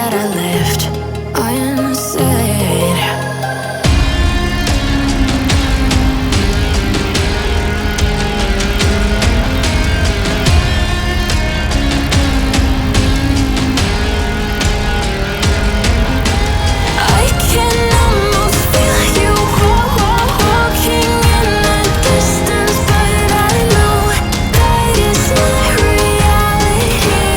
that I left unsaid. I can almost feel you walking in the distance, but I know that is not reality.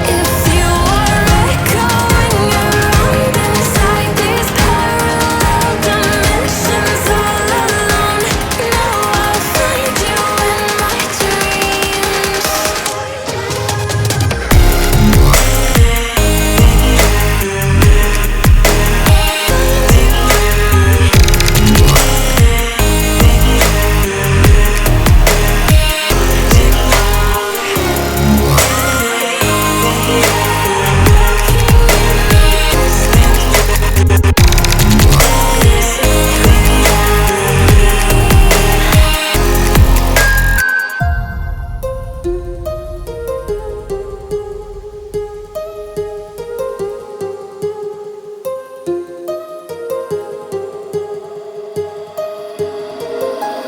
If you are echoing around inside these parallel dimensions all alone, now I'll find you in my dreams.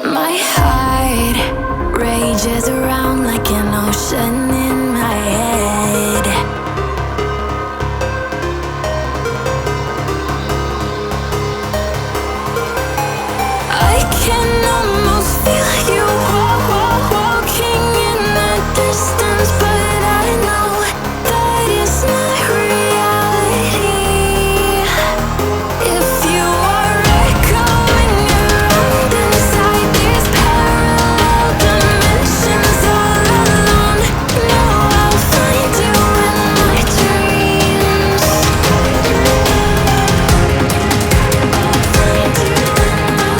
My heart rages around like an ocean in my head. I can almost feel you walking in the distance, but I know that it's not reality. If you are echoing around inside these parallel dimensions all alone, now I'll find you in my dreams. I'll find you in my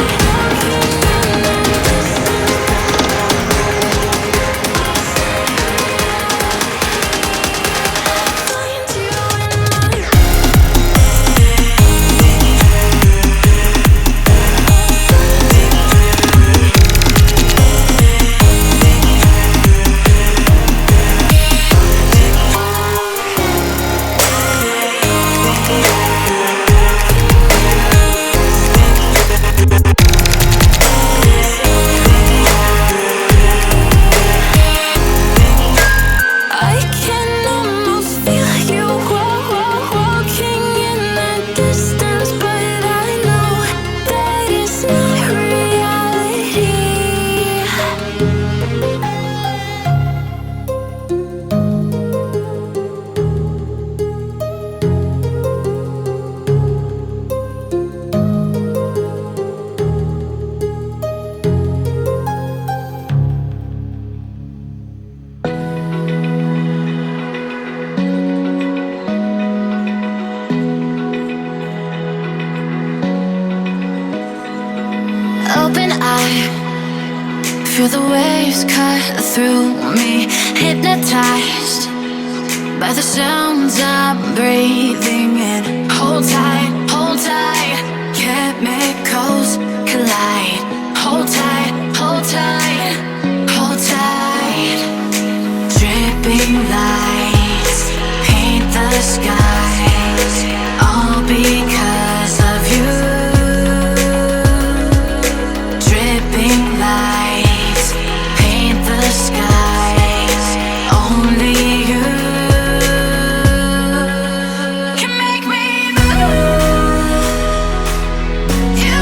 I can almost feel you walking in the distance, but I know that it's not reality. Open eye, feel the waves cut through me, hypnotized by the sounds I'm breathing in. Hold tight, chemicals collide. Hold tight, hold tight, hold tight. Dripping lights paint the skies, all because of you. Dripping lights paint the skies, only you can make me move. You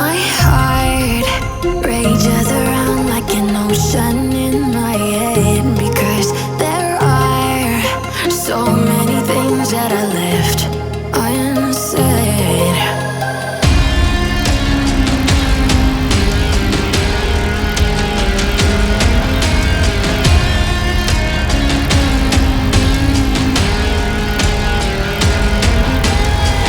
My heart rages around like an ocean in my head because there are so many things that I left unsaid.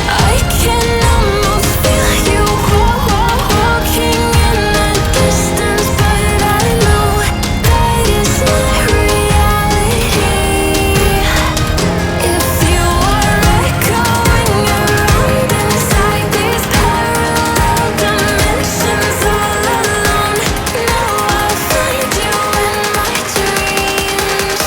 I can almost feel you walking in the distance, but I know that it's not reality. If you are echoing around inside these parallel dimensions all alone, now I'll find you in my dreams.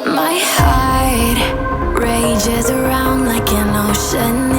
My heart rages around like an ocean